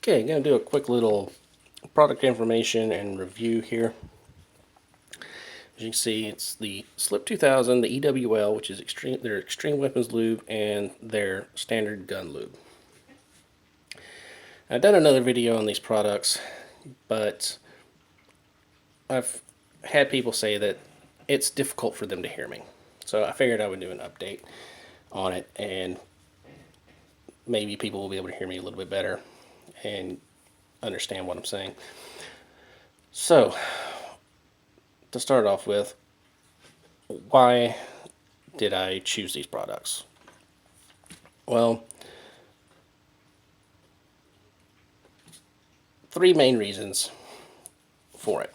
Okay, I'm going to do a quick little product information and review here. As you can see, it's the Slip 2000, the EWL, which is their Extreme Weapons Lube, and their standard gun lube. I've done another video on these products, but I've had people say that it's difficult for them to hear me. So I figured I would do an update on it, and maybe people will be able to hear me a little bit better and understand what I'm saying. So, to start off with, why did I choose these products? Well, three main reasons for it.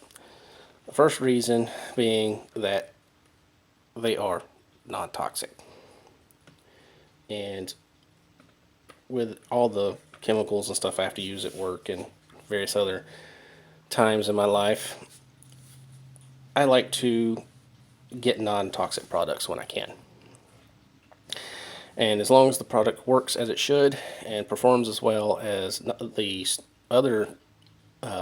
The first reason being that they are non-toxic. And with all the chemicals and stuff I have to use at work and various other times in my life, I like to get non-toxic products when I can. And as long as the product works as it should and performs as well as the other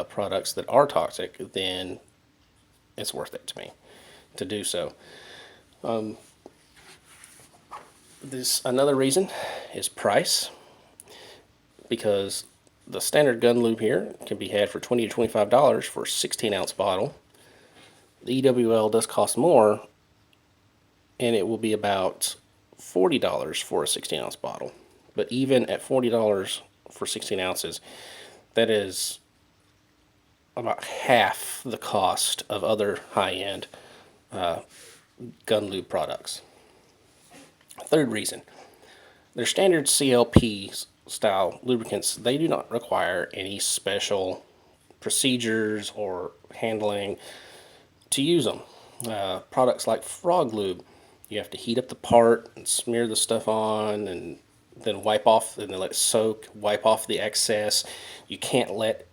products that are toxic, then it's worth it to me to do so. Another reason is price, because the standard gun lube here can be had for $20 to $25 for a 16-ounce bottle. The EWL does cost more, and it will be about $40 for a 16-ounce bottle. But even at $40 for 16 ounces, that is about half the cost of other high-end gun lube products. Third reason, their standard CLP style lubricants, they do not require any special procedures or handling to use them. Products like Frog Lube, you have to heat up the part and smear the stuff on and then wipe off, and then let it soak, wipe off the excess. You can't let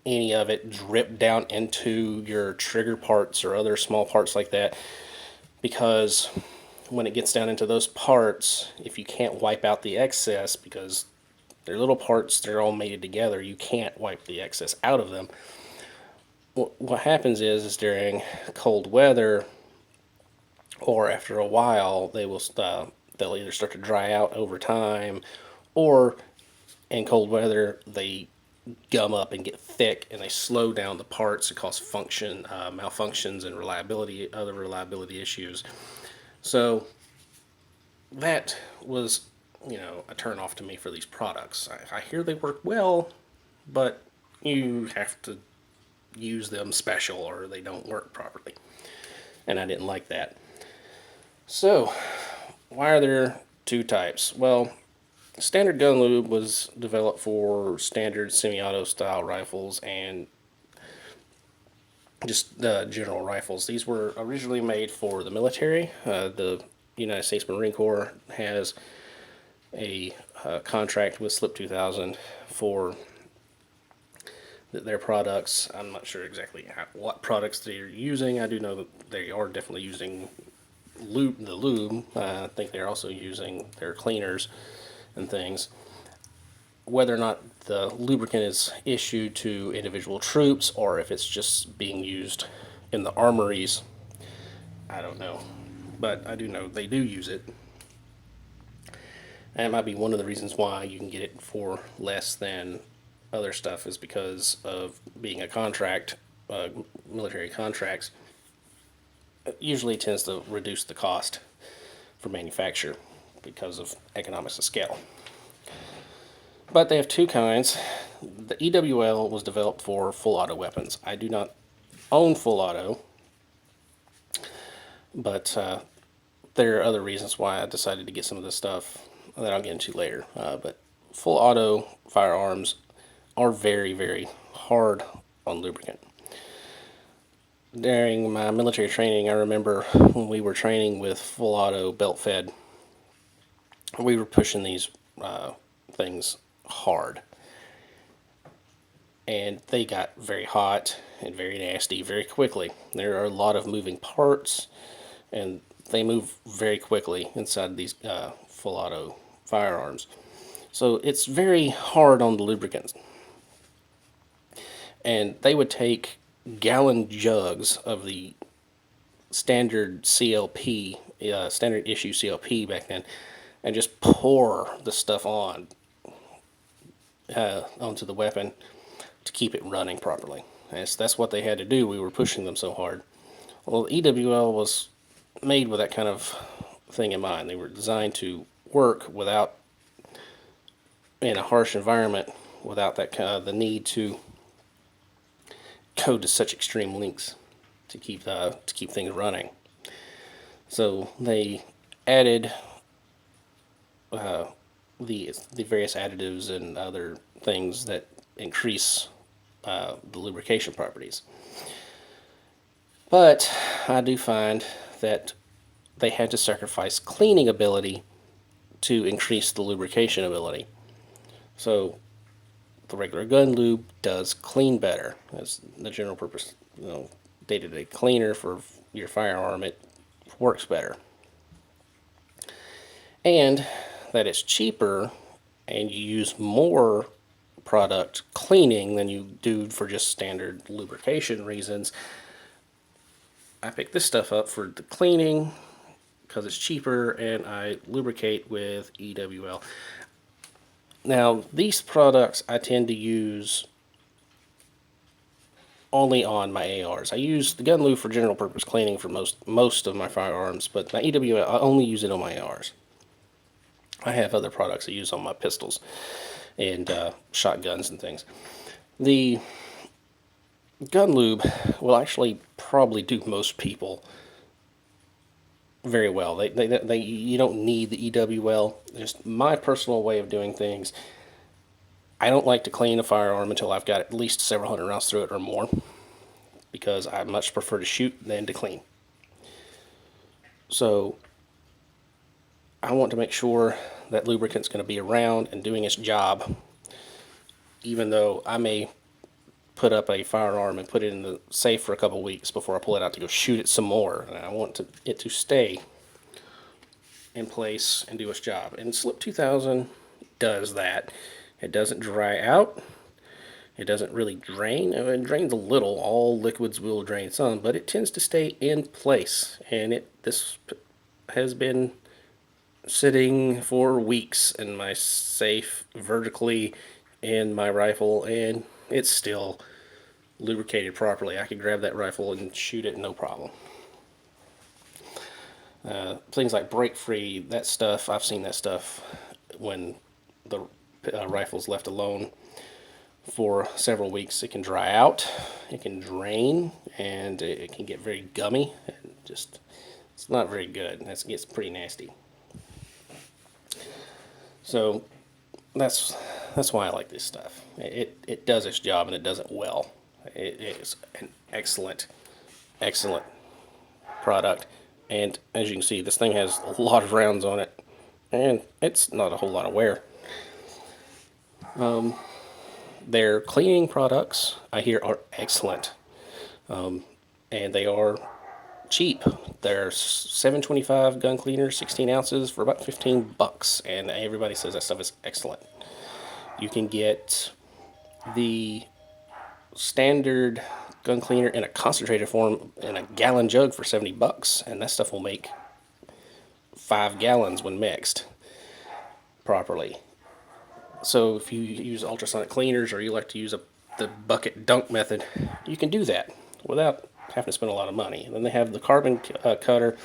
any of it drip down into your trigger parts or other small parts like that, because when it gets down into those parts, if you can't wipe out the excess, because they're little parts, they're all mated together, you can't wipe the excess out of them. What happens is during cold weather, or after a while, they'll either start to dry out over time, or in cold weather they gum up and get thick and they slow down the parts and cause malfunctions and other reliability issues. So that was, a turn off to me for these products. I hear they work well, but you have to use them special or they don't work properly. And I didn't like that. So, why are there two types? Well, standard gun lube was developed for standard semi-auto style rifles and just general rifles. These were originally made for the military. The United States Marine Corps has a contract with Slip 2000 for their products. I'm not sure exactly what products they're using. I do know that they are definitely using the lube. I think they're also using their cleaners and things. Whether or not the lubricant is issued to individual troops or if it's just being used in the armories, I don't know. But I do know they do use it. And it might be one of the reasons why you can get it for less than other stuff, is because of being a contract, military contracts. It usually tends to reduce the cost for manufacture because of economics of scale. But they have two kinds. The EWL was developed for full auto weapons. I do not own full auto, but there are other reasons why I decided to get some of this stuff that I'll get into later. But full auto firearms are very, very hard on lubricant. During my military training, I remember when we were training with full auto belt fed, we were pushing these things hard. And they got very hot and very nasty very quickly. There are a lot of moving parts, and they move very quickly inside these full auto firearms. So it's very hard on the lubricants. And they would take gallon jugs of the standard CLP, standard issue CLP back then, and just pour the stuff onto the weapon to keep it running properly. And that's what they had to do. We were pushing them so hard. Well, EWL was made with that kind of thing in mind. They were designed to work without, in a harsh environment, without that kind of the need to go to such extreme lengths to keep things running. So they added the various additives and other things that increase the lubrication properties. But I do find that they had to sacrifice cleaning ability to increase the lubrication ability. So the regular gun lube does clean better. As the general purpose, day-to-day cleaner for your firearm, it works better. And that it's cheaper and you use more product cleaning than you do for just standard lubrication reasons. I pick this stuff up for the cleaning because it's cheaper, and I lubricate with EWL. Now, these products I tend to use only on my ARs. I use the gun lube for general purpose cleaning for most of my firearms, but my EWL, I only use it on my ARs. I have other products I use on my pistols and shotguns and things. The gun lube will actually probably do most people very well. You don't need the EWL. Just my personal way of doing things. I don't like to clean a firearm until I've got at least several hundred rounds through it or more, because I much prefer to shoot than to clean. So I want to make sure that lubricant's going to be around and doing its job, even though I may put up a firearm and put it in the safe for a couple weeks before I pull it out to go shoot it some more. And I want it to stay in place and do its job. And Slip 2000 does that. It doesn't dry out. It doesn't really drain. It drains a little. All liquids will drain some, but it tends to stay in place. And this has been sitting for weeks in my safe vertically in my rifle, and it's still lubricated properly. I could grab that rifle and shoot it no problem. Things like break free, that stuff, I've seen that stuff when the rifle's left alone for several weeks. It can dry out, it can drain, and it can get very gummy. And it's not very good. It gets pretty nasty. So that's why I like this stuff. It does its job, and it does it well. It is an excellent product. And as you can see, this thing has a lot of rounds on it, and it's not a whole lot of wear. Their cleaning products, I hear, are excellent. And they are cheap. They're 725 gun cleaners, 16 ounces for about $15, and everybody says that stuff is excellent. You can get the standard gun cleaner in a concentrated form in a gallon jug for $70, and that stuff will make 5 gallons when mixed properly. So if you use ultrasonic cleaners, or you like to use the bucket dunk method, you can do that without having to spend a lot of money. And then they have the carbon cutter.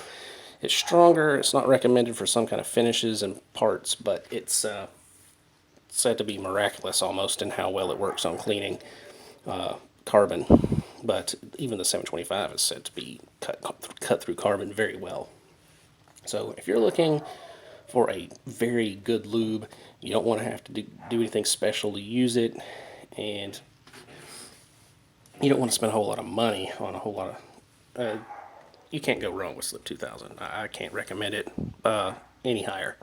It's stronger. It's not recommended for some kind of finishes and parts, but it's said to be miraculous almost in how well it works on cleaning carbon. But even the 725 is said to be cut through carbon very well. So if you're looking for a very good lube, you don't want to have to do anything special to use it, and you don't want to spend a whole lot of money on a whole lot of... you can't go wrong with Slip 2000. I can't recommend it any higher.